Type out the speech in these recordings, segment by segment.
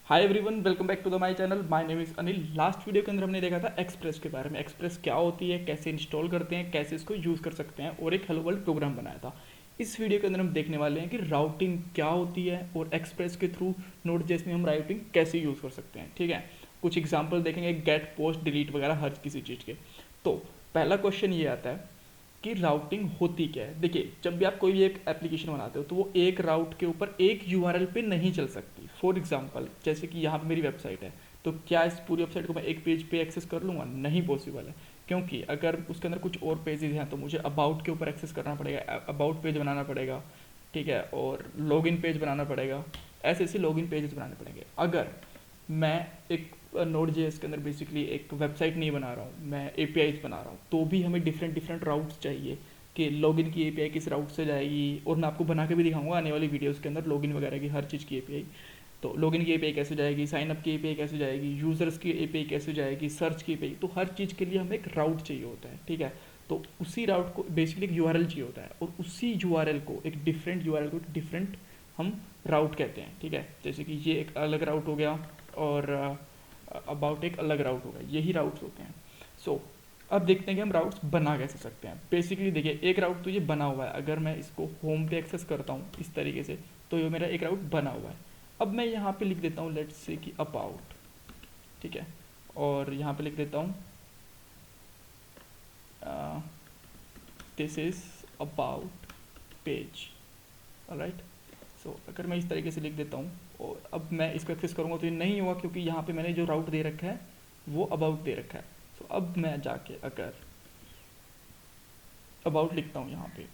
Hi everyone, welcome back to the my channel. My name is Anil. Last video के अंदर हमने देखा था एक्सप्रेस के बारे में। एक्सप्रेस क्या होती है, कैसे इंस्टॉल करते हैं, कैसे इसको यूज़ कर सकते हैं, और एक हेलो वर्ल्ड प्रोग्राम बनाया था। इस वीडियो के अंदर हम देखने वाले हैं कि राउटिंग क्या होती है और एक्सप्रेस के थ्रू नोड.जेएस में हम राउटिंग कैसे यूज़ कर सकते हैं। ठीक है, कुछ एग्जाम्पल देखेंगे, गेट, पोस्ट, डिलीट वगैरह हर किसी चीज़ के। तो पहला क्वेश्चन ये आता है कि राउटिंग होती क्या है। देखिए, जब भी आप कोई भी एक एप्लीकेशन बनाते हो तो वो एक राउट के ऊपर एक यूआरएल पे नहीं चल सकती। फॉर एग्जांपल, जैसे कि यहाँ पे मेरी वेबसाइट है, तो क्या इस पूरी वेबसाइट को मैं एक पेज पे एक्सेस कर लूँगा? नहीं पॉसिबल है, क्योंकि अगर उसके अंदर कुछ और पेजेस हैं तो मुझे अबाउट के ऊपर एक्सेस करना पड़ेगा, अबाउट पेज बनाना पड़ेगा, ठीक है, और लॉगिन पेज बनाना पड़ेगा। ऐसे ऐसे लॉगिन पेजेस बनाने पड़ेंगे। अगर मैं एक नोड.जेएस के अंदर बेसिकली एक वेबसाइट नहीं बना रहा हूँ, मैं एपीआईज बना रहा हूँ, तो भी हमें डिफरेंट डिफरेंट राउट्स चाहिए कि लॉगिन की एपीआई किस राउट से जाएगी। और मैं आपको बना के भी दिखाऊंगा आने वाली वीडियोस के अंदर लॉगिन वगैरह की हर चीज़ की एपीआई। तो लॉगिन की एपीआई कैसे जाएगी, साइन अप की एपीआई कैसे जाएगी, यूज़र्स की एपीआई कैसे जाएगी, सर्च की एपीआई, तो हर चीज़ के लिए हमें एक राउट चाहिए होता है। ठीक है, तो उसी राउट को बेसिकली एक यूआरएल चाहिए होता है, और उसी यूआरएल को एक डिफरेंट यूआरएल को एक डिफरेंट हम राउट कहते हैं। ठीक है, जैसे कि ये एक अलग राउट हो गया और अबाउट एक अलग राउट होगा, यही राउट्स होते हैं। सो अब देखते हैं कि हम राउट्स बना कैसे सकते हैं। बेसिकली देखिए, एक राउट तो ये बना हुआ है। अगर मैं इसको होम पे एक्सेस करता हूँ इस तरीके से, तो ये मेरा एक राउट बना हुआ है। अब मैं यहाँ पे लिख देता हूँ लेट्स से कि अबाउट, ठीक है, और यहाँ पे लिख देता हूँ this is about page. Alright, so अगर मैं इस तरीके से लिख देता हूँ और अब मैं इसको एक्सेस करूँगा तो ये नहीं होगा, क्योंकि यहाँ पे मैंने जो राउट दे रखा है वो अबाउट दे रखा है। सो अब मैं जाके अगर अबाउट लिखता हूँ यहाँ पे,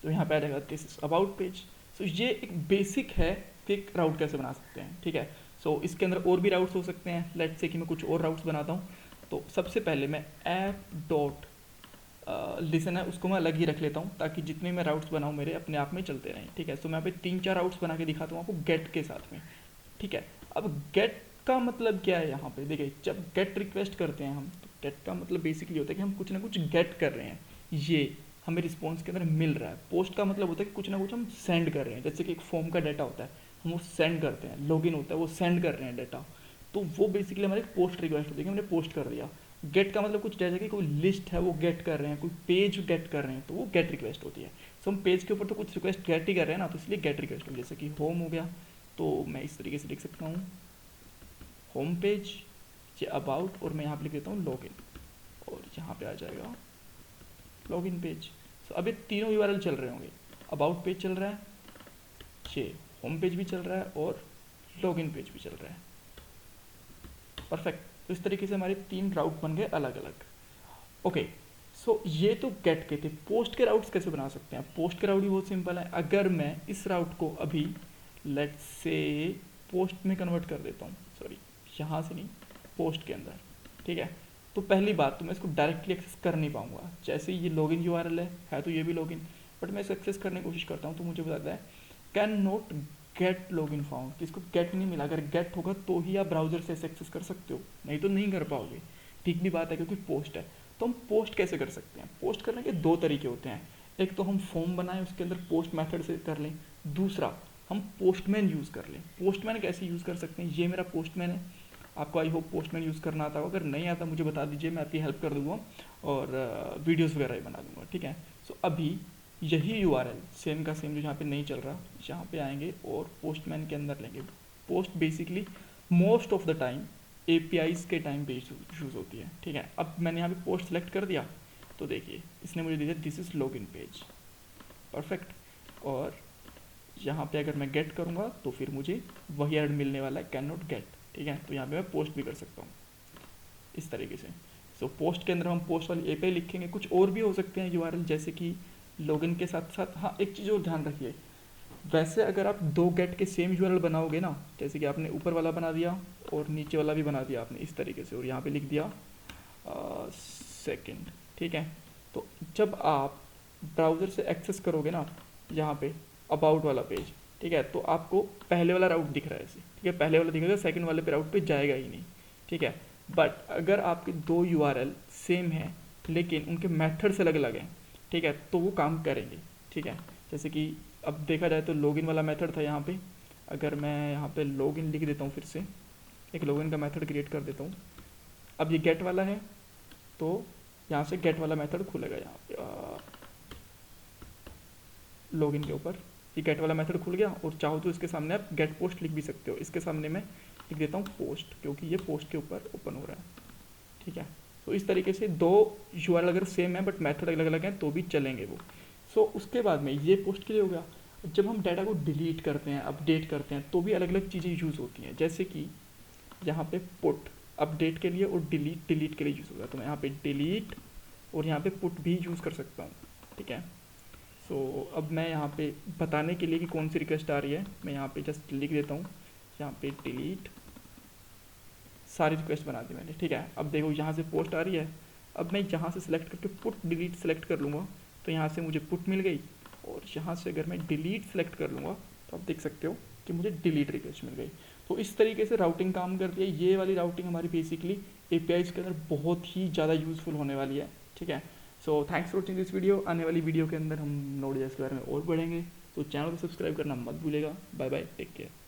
तो यहाँ पे आ जाएगा दिस इज अबाउट पेज। सो ये एक बेसिक है कि एक राउट कैसे बना सकते हैं। ठीक है, सो इसके अंदर और भी राउट्स हो सकते हैं। लेट्स से कि मैं कुछ और राउट्स बनाता हूँ। तो सबसे पहले मैं ऐप डॉट लिसन है उसको मैं अलग ही रख लेता हूँ, ताकि जितने मैं राउट्स बनाऊँ मेरे अपने आप में चलते रहें। ठीक है, सो मैं यहाँ पे 3-4 राउट्स बना के दिखाता हूँ आपको गेट के साथ में। ठीक है, अब गेट का मतलब क्या है यहाँ पे? देखिए, जब गेट रिक्वेस्ट करते हैं हम, तो गेट का मतलब बेसिकली होता है कि हम कुछ ना कुछ गेट कर रहे हैं, ये हमें रिस्पॉन्स के अंदर मिल रहा है। पोस्ट का मतलब होता है कि कुछ ना कुछ हम सेंड कर रहे हैं, जैसे कि एक फॉर्म का डाटा होता है, हम वो सेंड करते हैं। लॉगिन होता है, वो सेंड कर रहे हैं डाटा, तो वो बेसिकली हमारी पोस्ट रिक्वेस्ट होती है कि हमने पोस्ट कर दिया। गेट का मतलब कुछ जैसे कि कोई लिस्ट है वो गेट कर रहे हैं, कोई पेज गेट कर रहे हैं, तो वो गेट रिक्वेस्ट होती है। सो हम पेज के ऊपर तो कुछ रिक्वेस्ट गेट ही कर रहे हैं ना, तो इसलिए गेट रिक्वेस्ट होगी। जैसे कि होम हो गया, तो मैं इस तरीके से लिख सकता हूँ होम पेज, ये अबाउट, और मैं यहाँ पे लिख देता हूँ लॉगिन, और यहाँ पे आ जाएगा लॉगिन पेज। सो अब ये तीनों यूआरएल चल रहे होंगे, अबाउट पेज चल रहा है, ये होम पेज भी चल रहा है, और लॉगिन पेज भी चल रहा है। परफेक्ट, तो इस तरीके से हमारे 3 राउट बन गए अलग अलग। ओके, सो ये तो गेट के थे। पोस्ट के राउट्स कैसे बना सकते हैं? पोस्ट के राउट भी बहुत सिंपल है। अगर मैं इस राउट को अभी लेट्स से पोस्ट में कन्वर्ट कर देता हूँ, सॉरी यहाँ से नहीं, पोस्ट के अंदर, ठीक है, तो पहली बात तो मैं इसको डायरेक्टली एक्सेस कर नहीं पाऊंगा। जैसे ये लॉगिन यूआरएल है तो ये भी लॉगिन, बट मैं इसे एक्सेस करने की कोशिश करता हूँ तो मुझे बताता है can not gate login found, कि इसको गेट नहीं मिला। अगर गेट होगा तो ही आप ब्राउजर से एक्सेस कर सकते हो, नहीं तो नहीं कर पाओगे। ठीक भी बात है, क्योंकि पोस्ट है। तो हम पोस्ट कैसे कर सकते हैं? पोस्ट करने के 2 तरीके होते हैं। एक तो हम फॉर्म बनाएं, उसके अंदर पोस्ट मेथड से कर लें। दूसरा, हम पोस्टमैन यूज़ कर लें। पोस्टमैन कैसे यूज़ कर सकते हैं? ये मेरा पोस्टमैन है, आपको आई होप पोस्टमैन यूज़ करना आता होगा। अगर नहीं आता मुझे बता दीजिए, मैं आपकी हेल्प कर दूंगा और वीडियोस वगैरह ही बना दूंगा। ठीक है, सो अभी यही यूआरएल सेम का सेम जो यहाँ पे नहीं चल रहा, यहाँ पे आएंगे और पोस्टमैन के अंदर लेंगे। Post basically most of the time APIs के टाइम पे यूज़ होती है। ठीक है, अब मैंने यहाँ पे पोस्ट सेलेक्ट कर दिया, तो देखिए इसने मुझे दिया this is login page. Perfect, और यहाँ पे अगर मैं गेट करूँगा तो फिर मुझे वही एरर मिलने वाला है, कैन नॉट गेट। ठीक है, तो यहाँ पे मैं पोस्ट भी कर सकता हूँ इस तरीके से। सो पोस्ट के अंदर हम पोस्ट वाली एपीआई लिखेंगे। कुछ और भी हो सकते हैं यूआरएल, जैसे कि लॉगिन के साथ साथ, हाँ एक चीज़ और ध्यान रखिए, वैसे अगर आप 2 गेट के सेम यूआरएल बनाओगे ना, जैसे कि आपने ऊपर वाला बना दिया और नीचे वाला भी बना दिया आपने इस तरीके से, और यहाँ पे लिख दिया सेकंड, ठीक है, तो जब आप ब्राउज़र से एक्सेस करोगे ना यहाँ पे अबाउट वाला पेज, ठीक है, तो आपको पहले वाला राउट दिख रहा है ऐसे, ठीक है, पहले वाला दिखेगा, सेकंड वाले पे राउट पे जाएगा ही नहीं। ठीक है, बट अगर आपके 2 यूआरएल सेम हैं लेकिन उनके मेथड्स अलग अलग हैं, ठीक है, तो वो काम करेंगे। ठीक है, जैसे कि अब देखा जाए तो लॉगिन वाला मेथड था यहाँ पे, अगर मैं यहाँ पे लॉगिन लिख देता हूँ, फिर से एक लॉगिन का मेथड क्रिएट कर देता हूँ। अब ये गेट वाला है तो यहाँ से गेट वाला मेथड खुलेगा, यहाँ पे लॉगिन के ऊपर ये गेट वाला मेथड खुल गया। और चाहो तो इसके सामने आप गेट पोस्ट लिख भी सकते हो। इसके सामने मैं लिख देता हूँ पोस्ट, क्योंकि ये पोस्ट के ऊपर ओपन हो रहा है, ठीक है। तो इस तरीके से दो यूआरएल अगर सेम है बट मेथड अलग अलग हैं तो भी चलेंगे वो। सो उसके बाद में ये पोस्ट के लिए हो गया। जब हम डाटा को डिलीट करते हैं, अपडेट करते हैं, तो भी अलग अलग चीज़ें यूज़ होती हैं। जैसे कि यहाँ पे पुट अपडेट के लिए और डिलीट के लिए यूज़ होगा, तो मैं यहाँ पे डिलीट और यहाँ पे पुट भी यूज़ कर सकता हूँ, ठीक है। सो अब मैं यहाँ पे बताने के लिए कि कौन सी रिक्वेस्ट आ रही है, मैं यहाँ पे जस्ट लिख देता हूँ यहाँ पे डिलीट, सारी रिक्वेस्ट बना दी मैंने, ठीक है। अब देखो यहाँ से पोस्ट आ रही है। अब मैं यहाँ से सिलेक्ट करके पुट डिलीट सेलेक्ट कर लूँगा तो यहाँ से मुझे पुट मिल गई। और यहाँ से अगर मैं डिलीट सेलेक्ट कर लूँगा तो आप देख सकते हो कि मुझे डिलीट रिक्वेस्ट मिल गई। तो इस तरीके से राउटिंग काम करती है। ये वाली राउटिंग हमारी बेसिकली एपीआईज के अंदर बहुत ही ज़्यादा यूज़फुल होने वाली है, ठीक है। So thanks for watching this video. आने वाली वीडियो के अंदर हम नोड.जेएस के बारे में और बढ़ेंगे, तो चैनल को सब्सक्राइब करना मत भूलेगा। Bye bye, take care.